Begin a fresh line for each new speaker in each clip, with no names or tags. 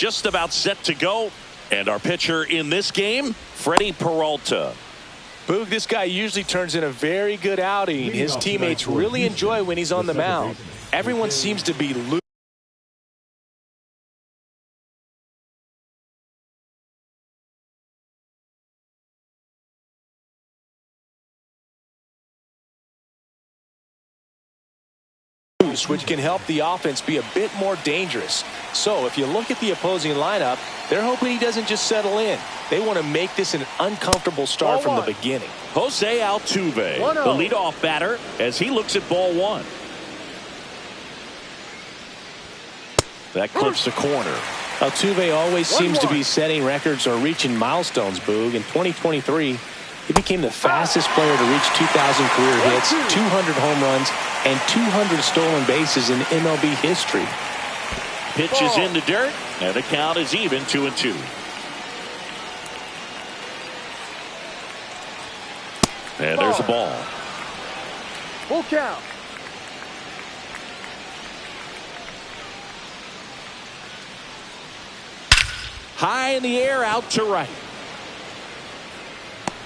just about set to go. And our pitcher in this game, Freddie Peralta.
Boog, this guy usually turns in a very good outing. His teammates really enjoy when he's on the mound. Everyone seems to be loose. Which can help the offense be a bit more dangerous. So if you look at the opposing lineup, they're hoping he doesn't just settle in. They want to make this an uncomfortable start from the beginning.
Jose Altuve, the leadoff batter, as he looks at ball one. That clips the corner.
Altuve always seems to be setting records or reaching milestones, Boog. In 2023, he became the fastest player to reach 2,000 career hits, 200 home runs, and 200 stolen bases in MLB history.
Pitch is in the dirt, and the count is even 2-2. And there's a ball.
Full count.
High in the air, out to right.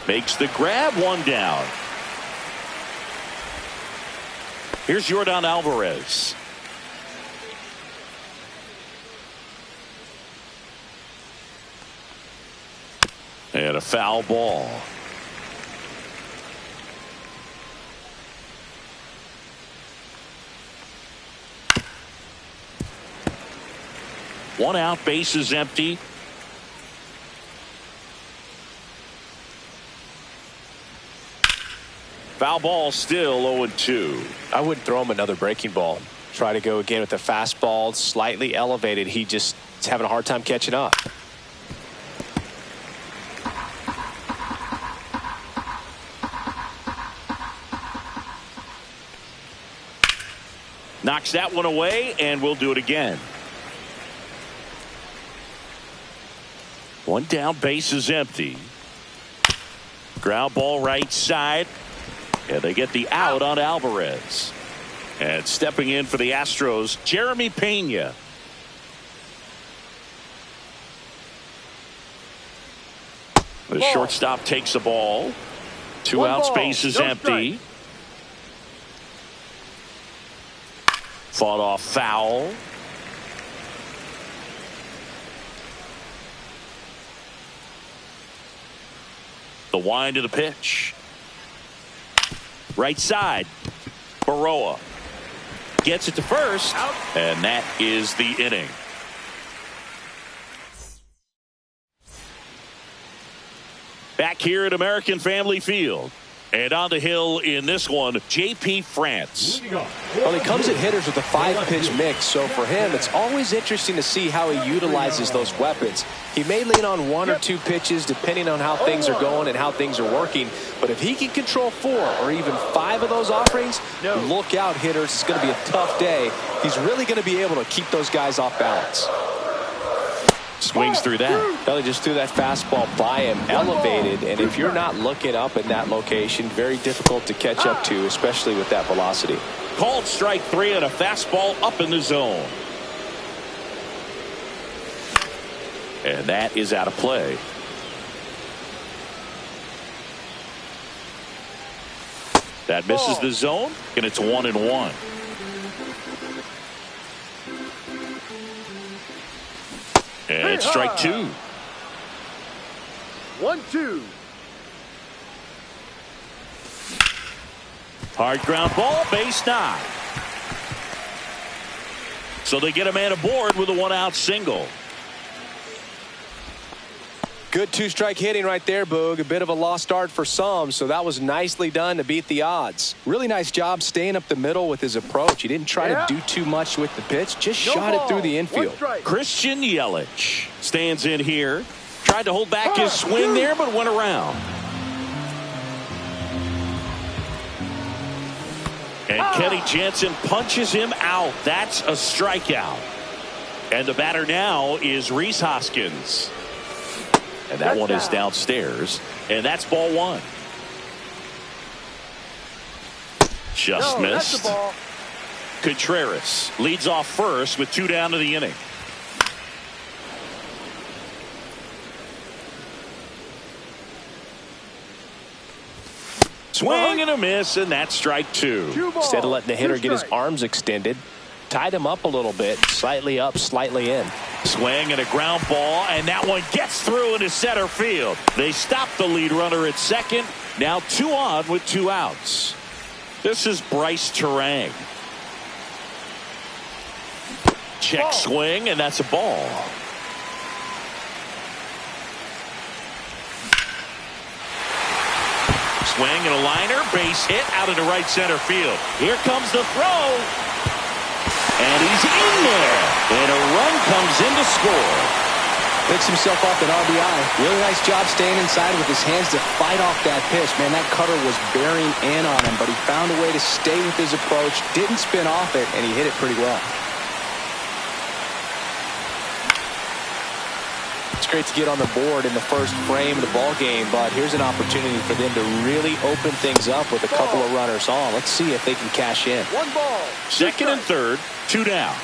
Makes the grab, one down. Here's Yordan Alvarez. And a foul ball. One out, base is empty. Foul ball, still 0-2.
I wouldn't throw him another breaking ball. Try to go again with the fastball, slightly elevated. He just is having a hard time catching up.
Knocks that one away, and we'll do it again. One down, base is empty. Ground ball right side. And they get the out on Alvarez. And stepping in for the Astros, Jeremy Pena. The shortstop takes the ball. Two outs, base is empty. Fought off foul. The wind of the pitch. Right side. Baroa gets it to first, and that is the inning. Back here at American Family Field. And on the hill in this one, J.P. France.
Well, he comes at hitters with a 5-pitch mix, so for him, it's always interesting to see how he utilizes those weapons. He may lean on 1 or 2 pitches depending on how things are going and how things are working, but if he can control 4 or even 5 of those offerings, look out, hitters. It's going to be a tough day. He's really going to be able to keep those guys off balance.
Swings through that.
Well, he just threw that fastball by him, elevated, and if you're not looking up in that location, very difficult to catch up to, especially with that velocity.
Called strike 3 on a fastball up in the zone. And that is out of play. That misses the zone, and it's 1-1. And strike 2.
1-2.
Hard ground ball, base knock. So they get a man aboard with a 1-out single.
Good 2-strike hitting right there, Boog. A bit of a lost start for some, so that was nicely done to beat the odds. Really nice job staying up the middle with his approach. He didn't try to do too much with the pitch, just shot it through the infield.
Christian Yelich stands in here. Tried to hold back his swing there, but went around. And Kenny Jansen punches him out. That's a strikeout. And the batter now is Rhys Hoskins. And that one is downstairs. And that's ball 1. Just missed. Contreras leads off first with 2 down to the inning. Swing and a miss, and that's strike two.
Instead of letting the hitter get his arms extended, tied him up a little bit, slightly up, slightly in.
Swing and a ground ball, and that one gets through into center field. They stop the lead runner at second. Now 2 on with 2 outs. This is Bryce Terang. Check swing, and that's a ball. Swing and a liner, base hit out into right center field. Here comes the throw. And he's in there. And a run comes in to score.
Picks himself up an RBI. Really nice job staying inside with his hands to fight off that pitch. Man, that cutter was bearing in on him, but he found a way to stay with his approach, didn't spin off it, and he hit it pretty well. It's great to get on the board in the first frame of the ball game, but here's an opportunity for them to really open things up with a couple of runners on. Let's see if they can cash in.
1 ball.
Second and third, 2 down.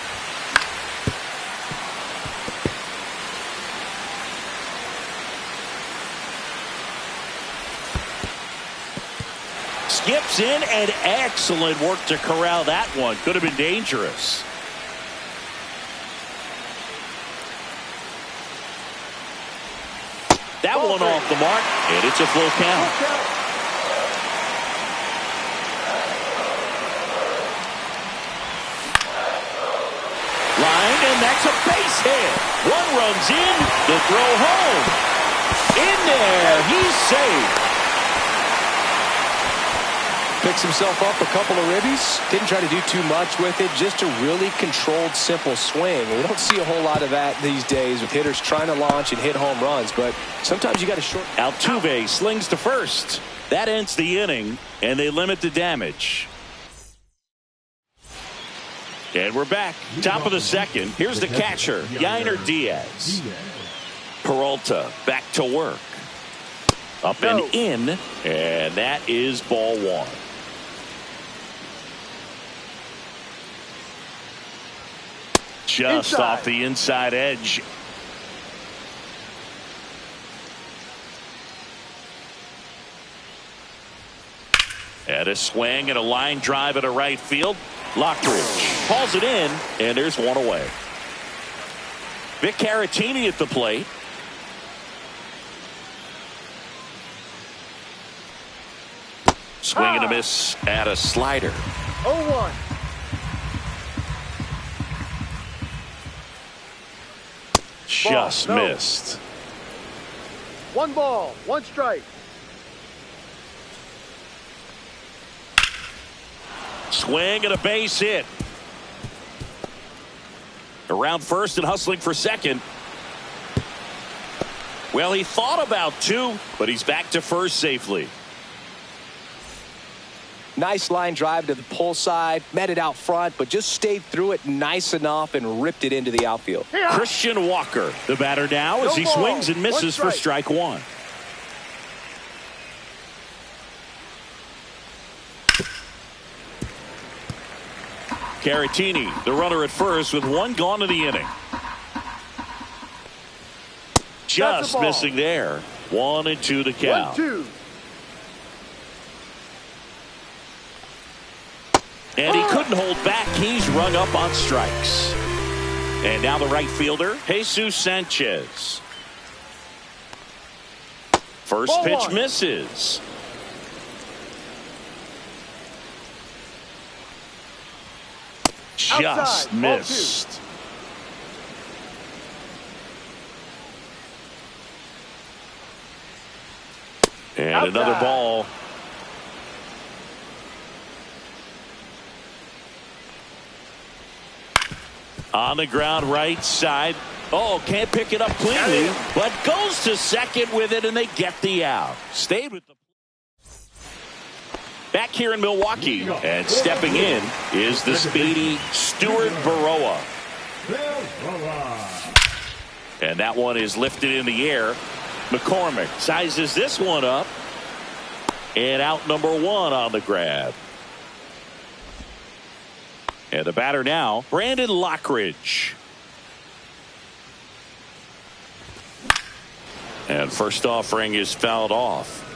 Skips in, and excellent work to corral that one. Could have been dangerous. That one off the mark, and it's a full count. Line, and that's a base hit. 1 runs in, the throw home. In there, he's safe.
Picks himself up a couple of ribbies. Didn't try to do too much with it. Just a really controlled, simple swing. We don't see a whole lot of that these days with hitters trying to launch and hit home runs. But sometimes you got to short.
Altuve slings to first. That ends the inning, and they limit the damage. And we're back. Top of the second. Here's the catcher, Yainer Diaz. Peralta back to work. Up and in, and that is ball 1. Just off the inside edge. And a swing and a line drive at a right field. Lockridge hauls it in, and there's 1 away. Vic Caratini at the plate. Swing and a miss at a slider.
0-1.
Just missed.
1 ball, 1 strike.
Swing and a base hit. Around first and hustling for second. Well, he thought about 2, but he's back to first safely.
Nice line drive to the pull side, met it out front, but just stayed through it nice enough and ripped it into the outfield.
Christian Walker, the batter now, as he swings and misses for strike 1. Caratini, the runner at first, with 1 gone in the inning. Just missing there. 1-2 to count.
1-2.
And he couldn't hold back. He's rung up on strikes. And now the right fielder, Jesus Sanchez. First pitch misses. Just missed. And another ball. On the ground, right side. Oh, can't pick it up cleanly, but goes to second with it, and they get the out. Stayed with the. Back here in Milwaukee, and stepping in is the speedy Stuart Baroa. And that one is lifted in the air. McCormick sizes this one up, and out number 1 on the grab. And the batter now, Brandon Lockridge. And first offering is fouled off.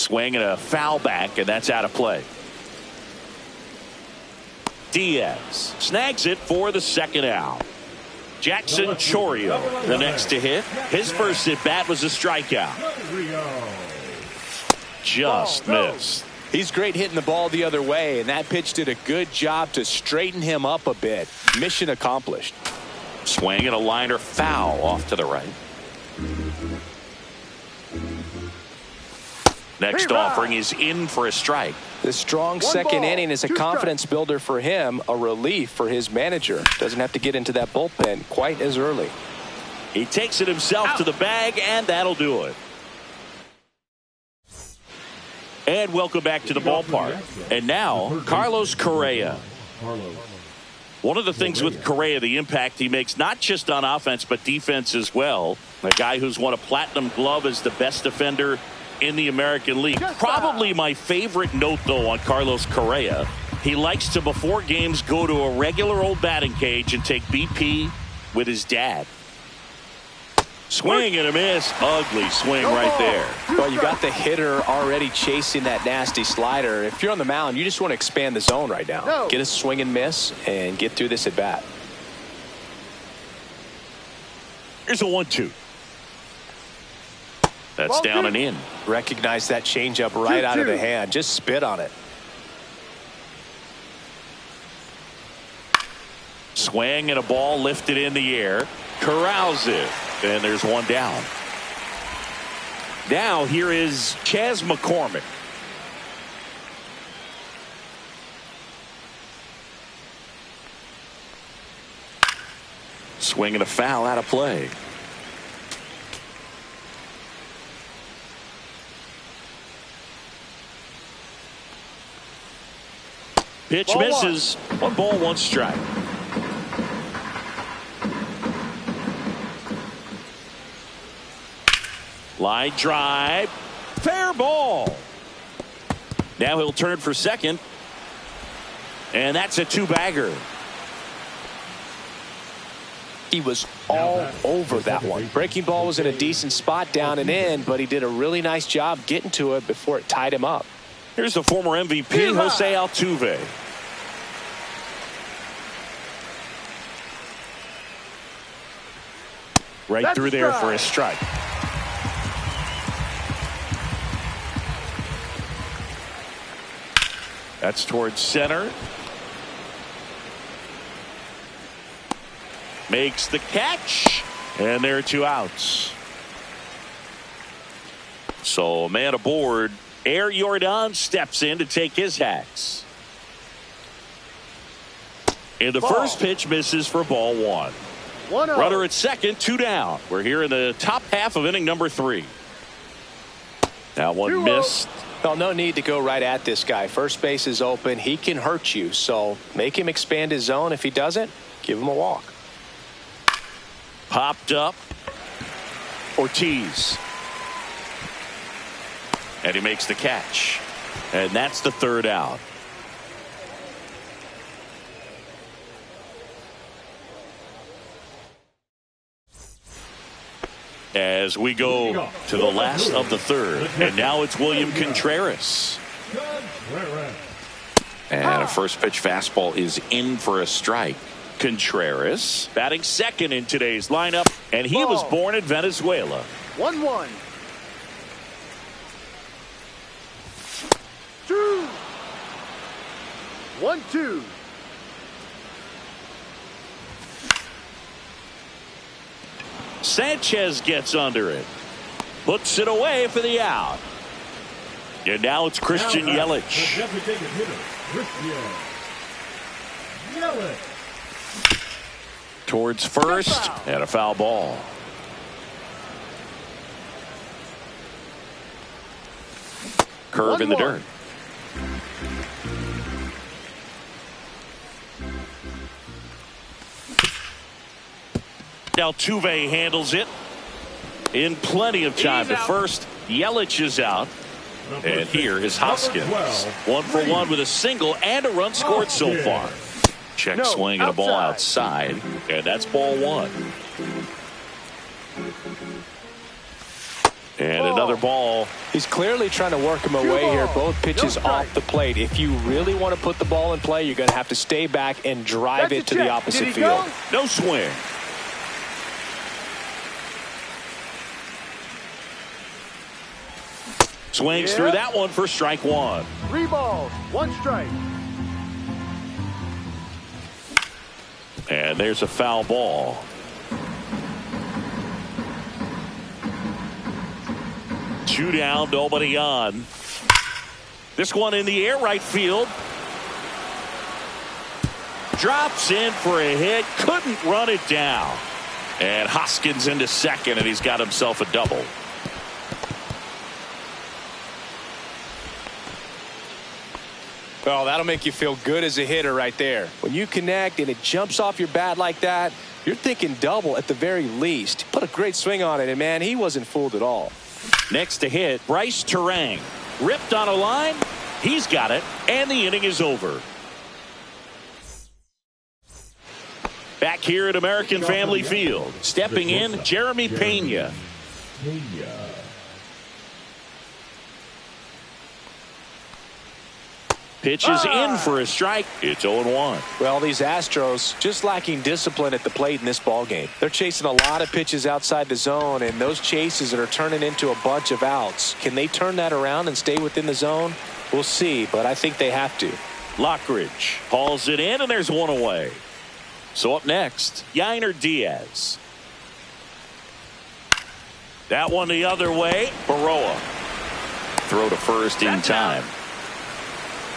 Swing and a foul back, and that's out of play. Diaz snags it for the second out. Jackson Chourio, the next to hit. His first at bat was a strikeout. Just missed.
He's great hitting the ball the other way, and that pitch did a good job to straighten him up a bit. Mission accomplished.
Swing and a liner foul off to the right. Next offering is in for a strike.
The strong second inning is a confidence builder for him, a relief for his manager. Doesn't have to get into that bullpen quite as early.
He takes it himself to the bag, and that'll do it. And welcome back to the ballpark. And now, Carlos Correa. One of the things with Correa, the impact he makes, not just on offense, but defense as well. A guy who's won a platinum glove as the best defender in the American League. Probably my favorite note, though, on Carlos Correa. He likes to, before games, go to a regular old batting cage and take BP with his dad. Swing and a miss. Ugly swing right there.
Well, you got the hitter already chasing that nasty slider. If you're on the mound, you just want to expand the zone right now. Get a swing and miss and get through this at bat.
Here's a 1-2. That's down and in.
Recognize that changeup right out of the hand. Just spit on it.
Swing and a ball lifted in the air. Corrals it. And there's one down. Now here is Chas McCormick. Swing and a foul out of play. Pitch misses. 1 ball, 1 strike. Line drive. Fair ball. Now he'll turn for second. And that's a 2-bagger.
He was all over that one. Breaking ball was in a decent spot down and in, but he did a really nice job getting to it before it tied him up.
Here's the former MVP, Jose Altuve. Right through there for a strike. That's towards center. Makes the catch. And there are 2 outs. So, man aboard. Air Jordan steps in to take his hacks. And the first pitch misses for ball 1. Runner at second, 2 down. We're here in the top half of inning number 3. Now one missed.
Well, no need to go right at this guy. First base is open. He can hurt you. So make him expand his zone. If he doesn't, give him a walk.
Popped up. Ortiz. And he makes the catch. And that's the 3rd out. As we go to the last of the 3rd. And now it's William Contreras. And a first pitch fastball is in for a strike. Contreras batting second in today's lineup. And he was born in Venezuela.
1-1. 2. 1-2.
Sanchez gets under it. Puts it away for the out. And now it's Christian Yelich. Towards first and a foul ball. Curve in the dirt. Altuve handles it in plenty of time. The first, Yelich is out. And here is Hoskins. 1 for 1 with a single and a run scored so far. Check swing and a ball outside. And that's ball 1. And another ball.
He's clearly trying to work him away here. Both pitches off the plate. If you really want to put the ball in play, you're going to have to stay back and drive it to the opposite field.
No swing. Swings through that one for strike one.
3 balls, 1 strike.
And there's a foul ball. Two down, nobody on. This one in the air, right field. Drops in for a hit. Couldn't run it down. And Hoskins into second, and he's got himself a double.
Well, that'll make you feel good as a hitter right there. When you connect and it jumps off your bat like that, you're thinking double at the very least. Put a great swing on it, and man, he wasn't fooled at all.
Next to hit, Bryce Terang. Ripped on a line. He's got it, and the inning is over. Back here at American Family Field, stepping in, Jeremy Pena. Pitches in for a strike. It's 0-1.
Well, these Astros just lacking discipline at the plate in this ballgame. They're chasing a lot of pitches outside the zone, and those chases that are turning into a bunch of outs. Can they turn that around and stay within the zone? We'll see, but I think they have to.
Lockridge hauls it in, and there's one away. So up next, Yainer Diaz. That one the other way. Baroa. Throw to first in time.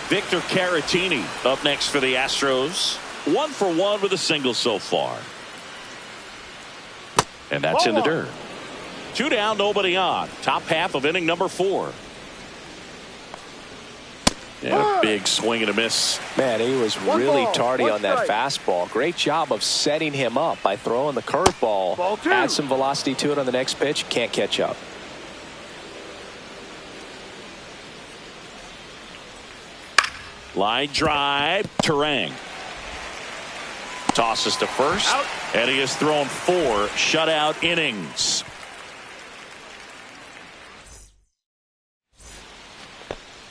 Victor Caratini up next for the Astros. 1 for 1 with a single so far. And that's in the dirt. 2 down, nobody on. Top half of inning number 4. And a big swing and a miss.
Man, he was really tardy on that fastball. Great job of setting him up by throwing the curveball. Add some velocity to it on the next pitch. Can't catch up.
Line drive, Terang. Tosses to first, and he has thrown 4 shutout innings.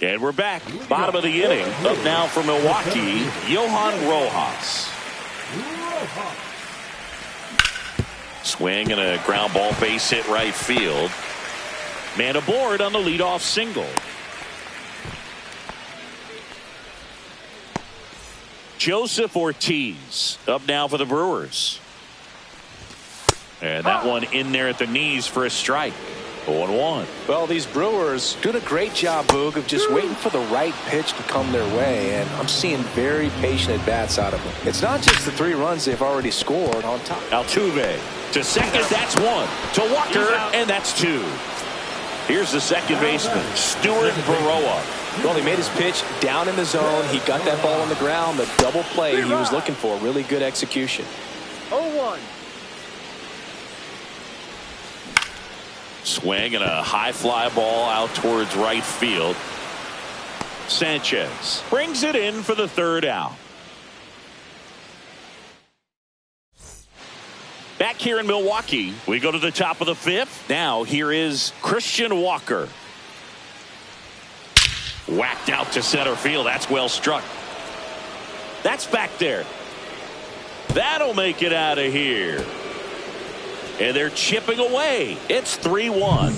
And we're back, bottom of the inning. Up now for Milwaukee, Johan Rojas. Swing and a ground ball base hit right field. Man aboard on the leadoff single. Joseph Ortiz up now for the Brewers. And that one in there at the knees for a strike. 0-1.
Well, these Brewers doing a great job, Boog, of just waiting for the right pitch to come their way, and I'm seeing very patient at-bats out of them. It's not just the 3 runs they've already scored on top.
Altuve to second, that's 1. To Walker, and that's 2. Here's the second baseman, Stuart Baroa.
Well, he made his pitch down in the zone. He got that ball on the ground. The double play he was looking for. Really good execution.
0-1.
Swing and a high fly ball out towards right field. Sanchez brings it in for the 3rd out. Back here in Milwaukee, we go to the top of the 5th. Now here is Christian Walker. Whacked out to center field. That's well struck. That's back there. That'll make it out of here. And they're chipping away. It's 3-1.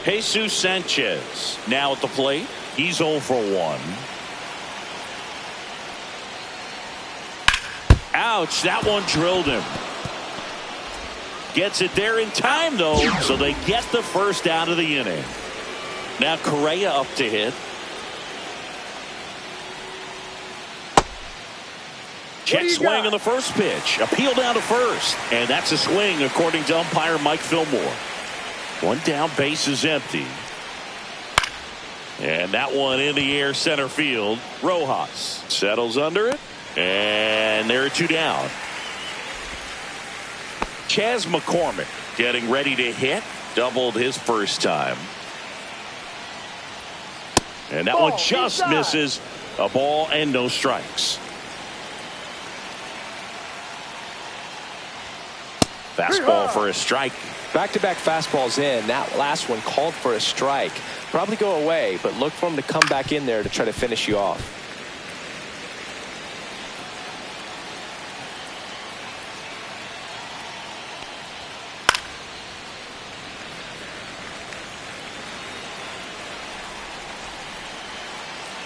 Jesus Sanchez now at the plate. He's 0 for 1. Ouch, that one drilled him. Gets it there in time, though, so they get the first out of the inning. Now Correa up to hit. Check swing on the first pitch. Appeal down to first. And that's a swing, according to umpire Mike Fillmore. 1 down, base is empty. And that one in the air center field. Rojas settles under it. And there are 2 down. Chas McCormick getting ready to hit. Doubled his first time. And that one just misses. A ball and no strikes. Fastball for a strike.
Back-to-back fastballs in. That last one called for a strike. Probably go away, but look for him to come back in there to try to finish you off.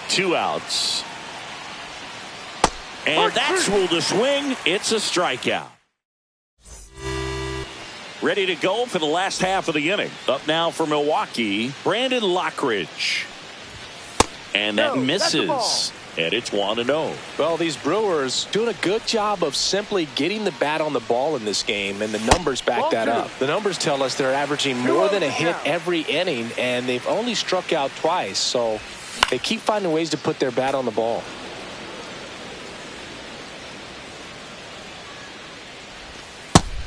Two outs. And that's ruled a swing. It's a strikeout. Ready to go for the last half of the inning. Up now for Milwaukee, Brandon Lockridge. And that misses. And it's 1-0.
Well, these Brewers doing a good job of simply getting the bat on the ball in this game, and the numbers back that up. The numbers tell us they're averaging more than a hit every inning, and they've only struck out twice. So they keep finding ways to put their bat on the ball.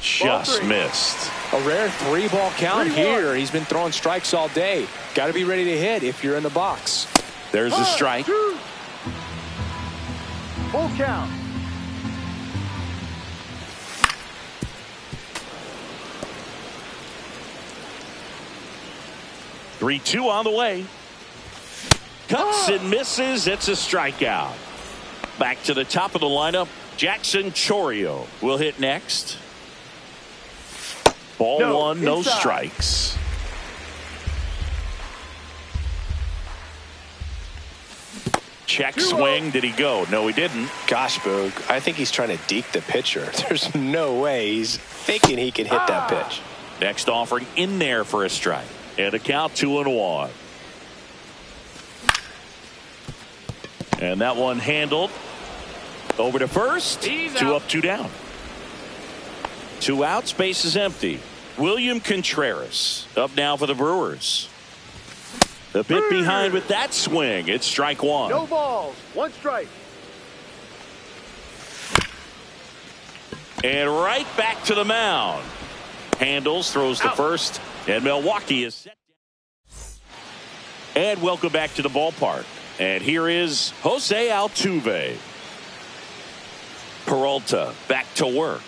Just missed.
A rare 3-ball count here. He's been throwing strikes all day. Got to be ready to hit if you're in the box.
There's a strike.
Full count.
Three-two on the way. Cuts and misses. It's a strikeout. Back to the top of the lineup. Jackson Chourio will hit next. Ball one, no strikes. Check swing. Did he go? No, he didn't.
Gosh, Boog, I think he's trying to deke the pitcher. There's no way he's thinking he can hit that pitch.
Next offering in there for a strike. And a count 2-1. And that one handled. Over to first. Two up, two down. Two outs, base is empty. William Contreras up now for the Brewers. The bit behind with that swing. It's strike one.
No balls, one strike.
And right back to the mound. Handles, throws to first, and Milwaukee is set. And welcome back to the ballpark. And here is Jose Altuve. Peralta back to work.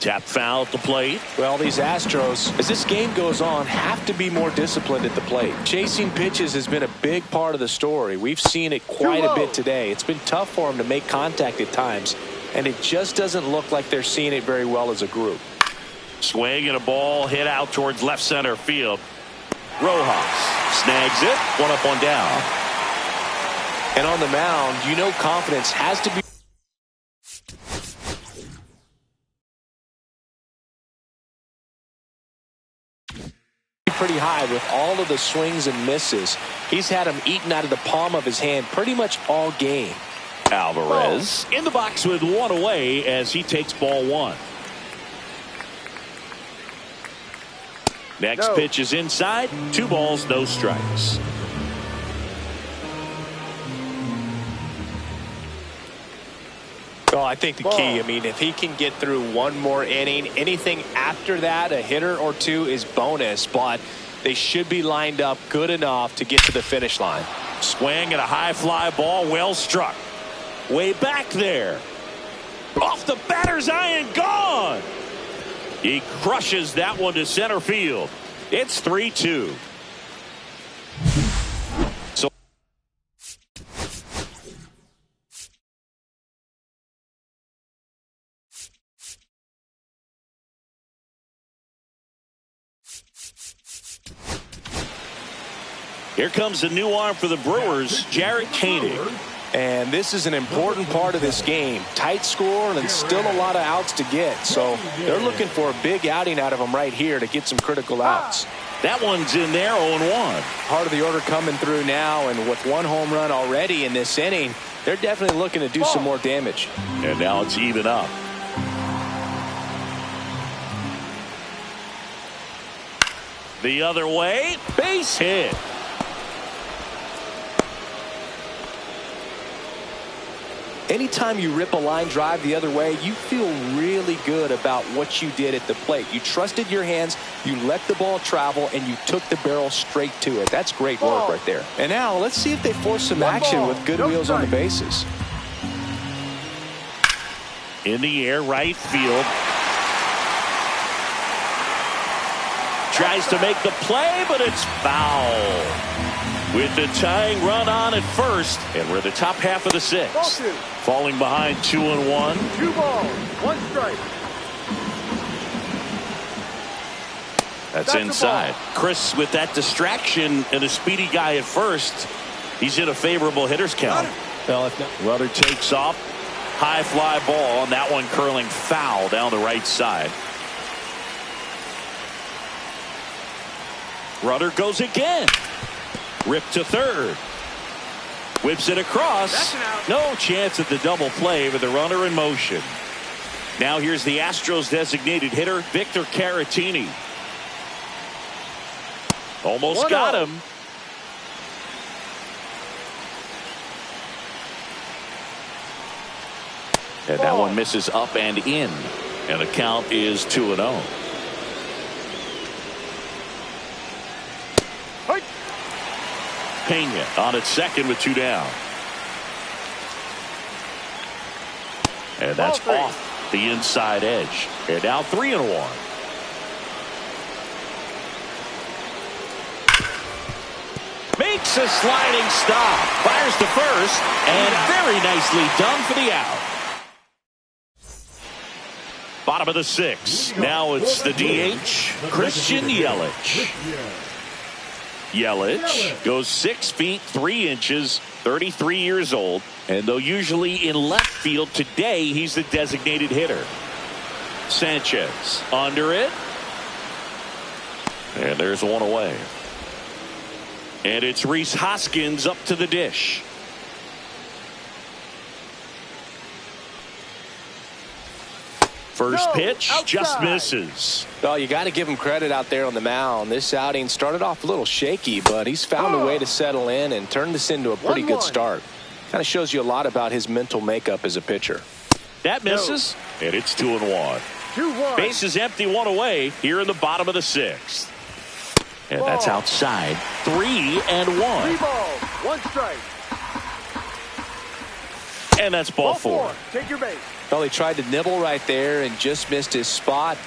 Tap foul at the plate.
Well, these Astros, as this game goes on, have to be more disciplined at the plate. Chasing pitches has been a big part of the story. We've seen it quite a bit today. It's been tough for them to make contact at times, and it just doesn't look like they're seeing it very well as a group.
Swing and a ball hit out towards left center field. Rojas snags it. One up, one down.
And on the mound, you know confidence has to be pretty high with all of the swings and misses. He's had them eaten out of the palm of his hand pretty much all game.
Alvarez in the box with one away as he takes ball one. Next pitch is inside. 2 balls, no strikes.
Well, I think the key, I mean, if he can get through one more inning, anything after that, a hitter or two is bonus, but they should be lined up good enough to get to the finish line.
Swing and a high fly ball, well struck. Way back there. Off the batter's eye and gone. He crushes that one to center field. It's 3-2. Here comes a new arm for the Brewers, Jarrett Koenig.
And this is an important part of this game. Tight score and still a lot of outs to get. So they're looking for a big outing out of them right here to get some critical outs.
That one's in there, 0-1.
Part of the order coming through now, and with 1 home run already in this inning, they're definitely looking to do some more damage.
And now it's even up. The other way, base hit.
Anytime you rip a line drive the other way, you feel really good about what you did at the plate. You trusted your hands, you let the ball travel, and you took the barrel straight to it. That's great work right there. And now let's see if they force some action with good wheels on the bases.
In the air, right field. tries to make the play, but it's foul. With the tying run on at first, and we're the top half of the sixth. Falling behind 2-1.
2 balls, 1 strike.
That's inside. Chris, with that distraction and a speedy guy at first, he's in a favorable hitter's count.
Well, if not,
Rudder takes off. High fly ball, and that one curling foul down the right side. Rudder goes again. Ripped to third. Whips it across. No chance at the double play with the runner in motion. Now here's the Astros designated hitter, Victor Caratini. Almost got him. And that one misses up and in. And the count is 2-0. Pena on at second with 2 down. And that's off the inside edge. And now 3-1. Makes a sliding stop. Fires to first. And very nicely done for the out. Bottom of the 6th. Now it's the DH, Christian Yelich. Yelich goes 6 feet 3 inches, 33 years old. And though usually in left field, today he's the designated hitter. Sanchez under it. And there's one away. And it's Rhys Hoskins up to the dish. First pitch just misses.
Well, you got to give him credit out there on the mound. This outing started off a little shaky, but he's found a way to settle in and turn this into a pretty good start. Kind of shows you a lot about his mental makeup as a pitcher.
That misses, and it's 2-1.
2-1.
Base is empty, one away here in the bottom of the 6th. And that's outside. 3-1.
3 balls, 1 strike.
And that's ball 4.
Take your base.
Well, he tried to nibble right there and just missed his spot.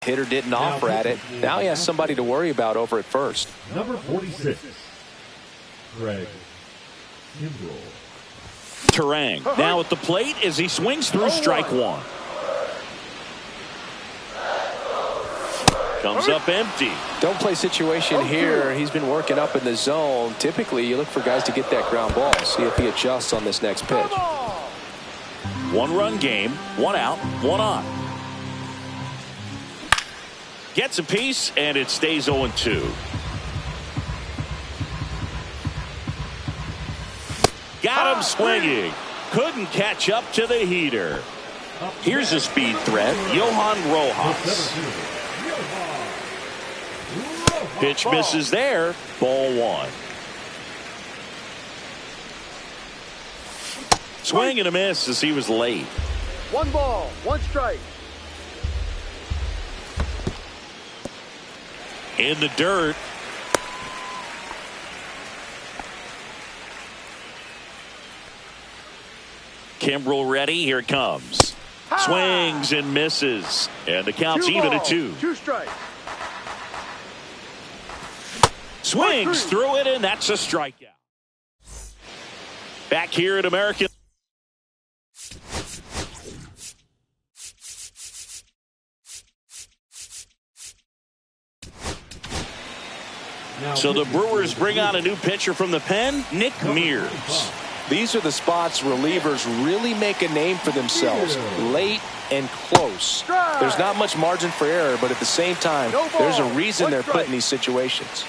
Hitter didn't offer at it. Now he has somebody to worry about over at first.
Number 46, Craig Kimbrell.
Terang now at the plate as he swings through strike 1. Comes up empty.
Don't play situation here. He's been working up in the zone. Typically, you look for guys to get that ground ball. See if he adjusts on this next pitch.
1-run game, 1 out, 1 on. Gets a piece, and it stays 0-2. Got him swinging. Couldn't catch up to the heater. Here's a speed threat, Johan Rojas. Pitch misses there, ball 1. Swing and a miss as he was late.
1 ball, 1 strike.
In the dirt. Kimbrell ready. Here it comes. Swings and misses. And the count's even at 2.
2 strikes.
Swings through it, and that's a strikeout. Back here at American. So the Brewers bring on a new pitcher from the pen, Nick Mears.
These are the spots relievers really make a name for themselves. Late and close. There's not much margin for error, but at the same time, there's a reason they're put in these situations.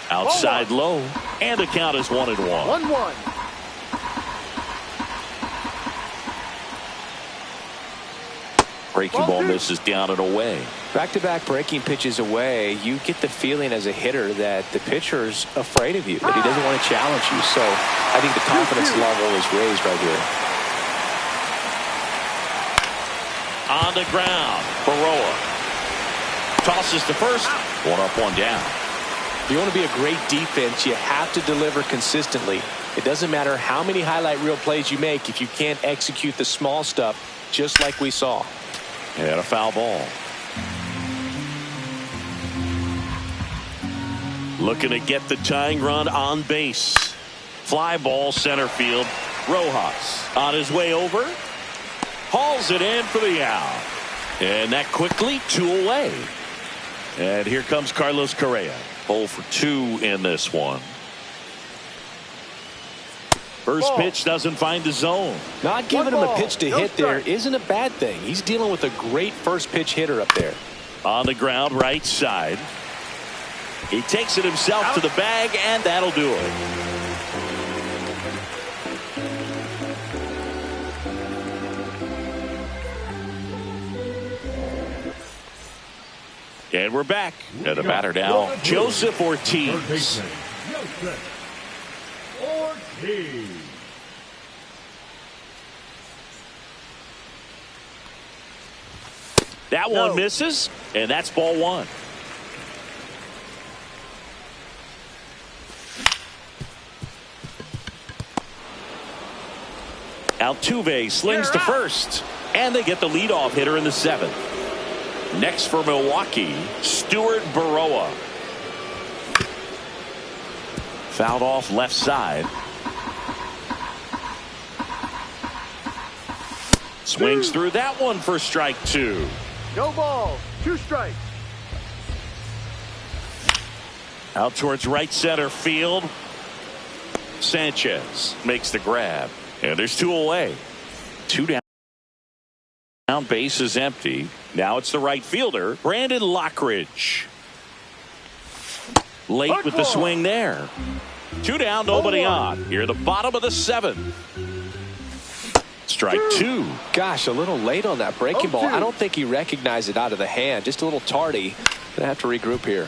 Outside low, and the count is 1-1.
1-1.
Breaking ball misses down and away.
Back-to-back breaking pitches away, you get the feeling as a hitter that the pitcher's afraid of you, that he doesn't want to challenge you. So I think the confidence level is raised right here.
On the ground, Baroa tosses to first. One up, one down.
If you want to be a great defense, you have to deliver consistently. It doesn't matter how many highlight reel plays you make if you can't execute the small stuff, just like we saw.
And a foul ball. Looking to get the tying run on base. Fly ball center field. Rojas on his way over. Hauls it in for the out. And that quickly 2 away. And here comes Carlos Correa. 0 for 2 in this one. First pitch doesn't find the zone.
Not giving him a pitch to hit there isn't a bad thing. He's dealing with a great first pitch hitter up there.
On the ground, right side. He takes it himself to the bag, and that'll do it. And we're back. And the batter now, Joseph Ortiz. That one misses, and that's ball one. Altuve slings to first, and they get the leadoff hitter in the 7th. Next for Milwaukee, Stuart Baroa. Fouled off left side. Swings through that one for strike 2.
No ball, 2 strikes.
Out towards right center field. Sanchez makes the grab. And there's 2 away. 2 down. Base is empty. Now it's the right fielder, Brandon Lockridge. Late with the swing there. 2 down, nobody on. Here the bottom of the 7th. Strike 2.
Gosh, a little late on that breaking ball. I don't think he recognized it out of the hand. Just a little tardy. Gonna have to regroup here.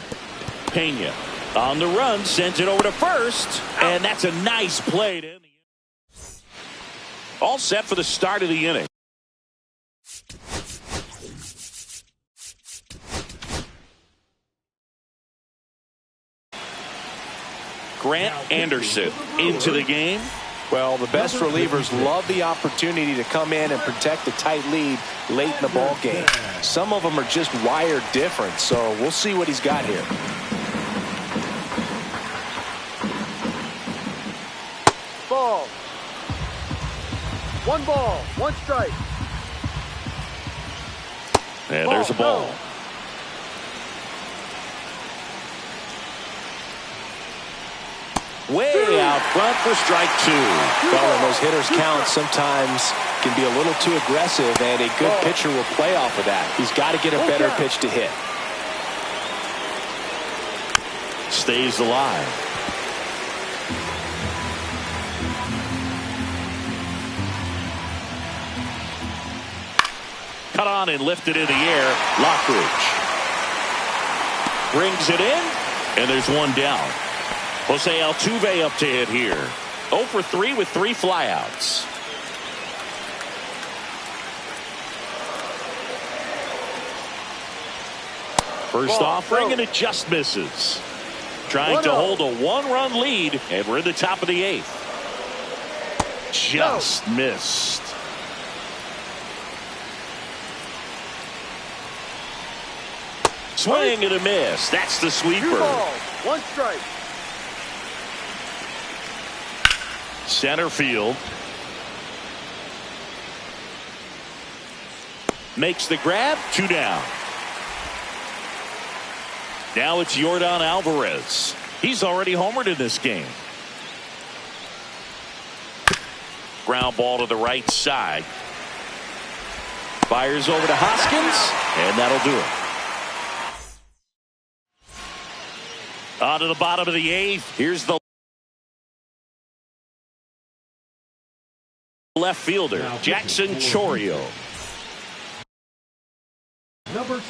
Pena on the run, sends it over to first, and that's a nice play to end the inning. All set for the start of the inning. Grant Anderson into the game.
Well, the best relievers love the opportunity to come in and protect a tight lead late in the ball game. Some of them are just wired different, so we'll see what he's got here.
Ball. 1 ball, 1 strike.
And there's a ball. Way out front for strike 2.
Well, when those hitters count, sometimes can be a little too aggressive, and a good pitcher will play off of that. He's got to get a better pitch to hit.
Stays alive. Cut on and lifted in the air. Lockridge brings it in, and there's 1 down. Jose Altuve up to hit here. 0 for 3 with 3 flyouts. First offering, and it just misses. Trying to hold a 1-run lead, and we're in the top of the 8th. Just missed. Swing and a miss. That's the sweeper.
2 balls, 1 strike.
Center field. Makes the grab. 2 down. Now it's Yordan Alvarez. He's already homered in this game. Ground ball to the right side. Fires over to Hoskins, and that'll do it. On to the bottom of the 8th. Here's the left fielder, Jackson Chourio.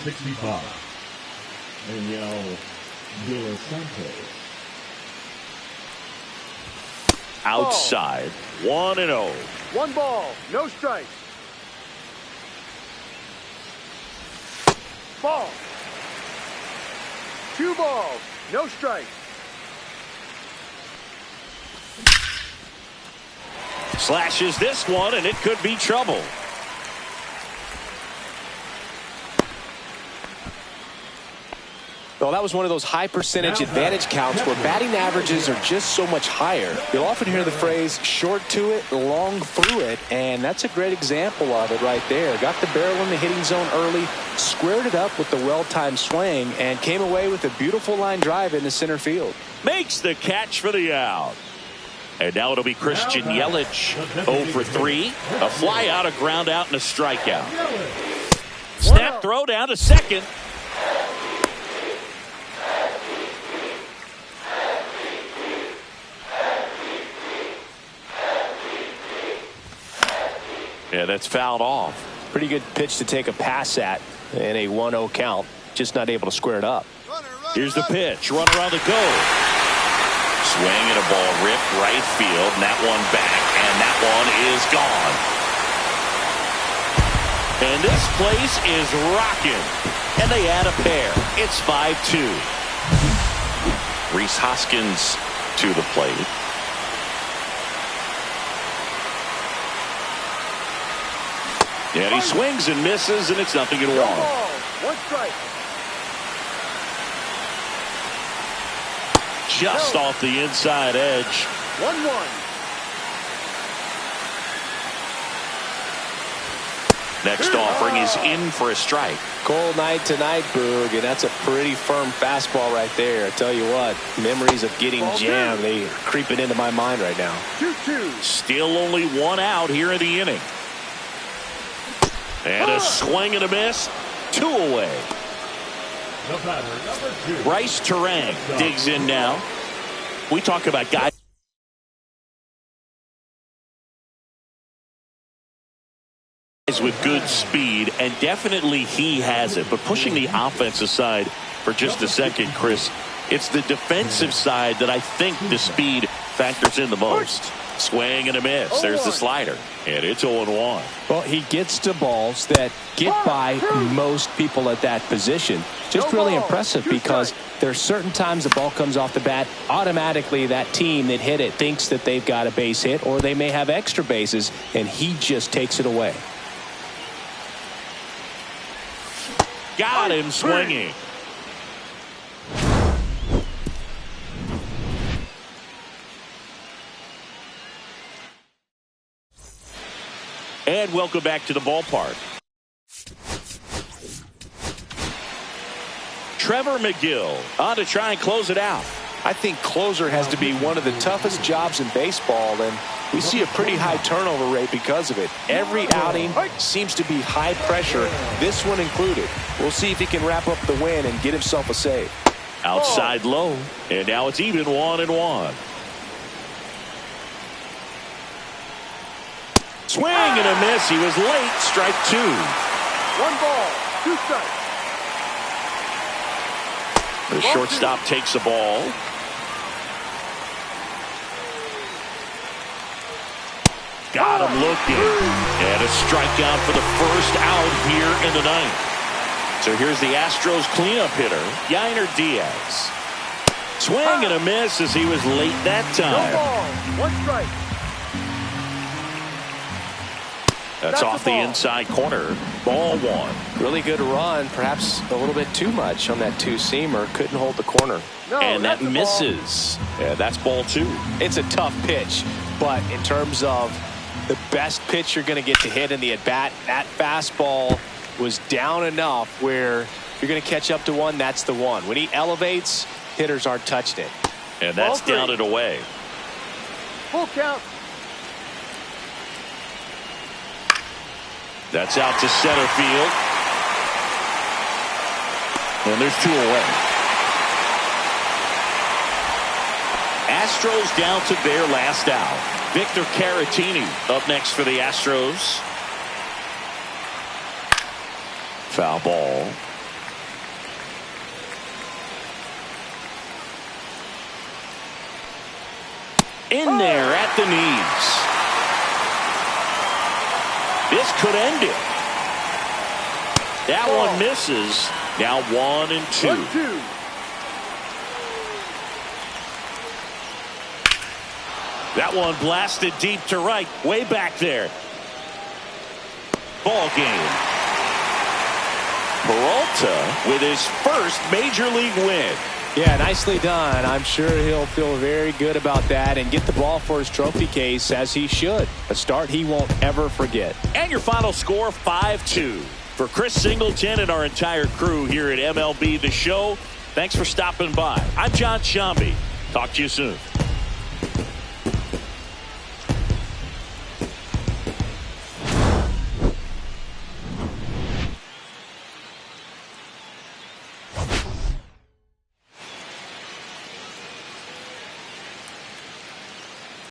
65. Daniel De Los Santos.
Outside, 1-0.
1 ball, no strikes. Ball. 2 balls, no strikes.
Slashes this one, and it could be trouble.
Well, that was one of those high percentage advantage counts where batting averages are just so much higher. You'll often hear the phrase short to it, long through it, and that's a great example of it right there. Got the barrel in the hitting zone early, squared it up with the well-timed swing, and came away with a beautiful line drive into center field.
Makes the catch for the out. And now it'll be Christian Yelich, 0 for 3. A fly out, a ground out, and a strikeout. Snap throw down to second. Yeah, that's fouled off.
Pretty good pitch to take a pass at in a 1-0 count. Just not able to square it up.
Here's the pitch. Runner on the go. Swing and a ball ripped right field. And that one back. And that one is gone. And this place is rocking. And they add a pair. It's 5-2. Rhys Hoskins to the plate. And he swings and misses, and it's 0-1.
1 strike.
Just off the inside edge.
1-1.
Next offering is in for a strike.
Cold night tonight, Boog, and that's a pretty firm fastball right there. I tell you what, memories of getting jammed, they are creeping into my mind right now.
2-2.
Still only 1 out here in the inning. And a swing and a miss. 2 away.
The batter, number 2.
Bryce Terang digs in now. We talk about guys with good speed, and definitely he has it. But pushing the offense aside for just a second, Chris, it's the defensive side that I think the speed factors in the most. Swing and a miss. There's the slider. And it's 0-1.
Well, he gets to balls that get by most people at that position. Just really impressive because there's certain times the ball comes off the bat. Automatically, that team that hit it thinks that they've got a base hit or they may have extra bases, and he just takes it away.
Got him swinging. And welcome back to the ballpark. Trevor McGill on to try and close it out.
I think closer has to be one of the toughest jobs in baseball, and we see a pretty high turnover rate because of it. Every outing seems to be high pressure, this one included. We'll see if he can wrap up the win and get himself a save.
Outside low, and now it's even 1-1. Swing and a miss. He was late. Strike 2.
1 ball, 2 strikes.
The shortstop takes the ball. Got him looking. And a strikeout for the first out here in the ninth. So here's the Astros cleanup hitter, Yainer Diaz. Swing and a miss as he was late that time.
No ball, 1 strike.
That's off the inside corner. Ball 1.
Really good run, perhaps a little bit too much on that 2-seamer. Couldn't hold the corner.
No,
and that misses. Yeah, that's ball 2.
It's a tough pitch, but in terms of the best pitch you're going to get to hit in the at-bat, that fastball was down enough where you're going to catch up to one, that's the one. When he elevates, hitters aren't touching it.
And that's down and away.
Full count.
That's out to center field. And there's 2 away. Astros down to their last out. Victor Caratini up next for the Astros. Foul ball. In there at the knees. This could end it. That one misses. Now 1-2.
1-2.
That one blasted deep to right. Way back there. Ball game. Peralta with his first major league win.
Yeah, nicely done. I'm sure he'll feel very good about that and get the ball for his trophy case, as he should. A start he won't ever forget.
And your final score, 5-2. For Chris Singleton and our entire crew here at MLB The Show, thanks for stopping by. I'm John Shambi. Talk to you soon.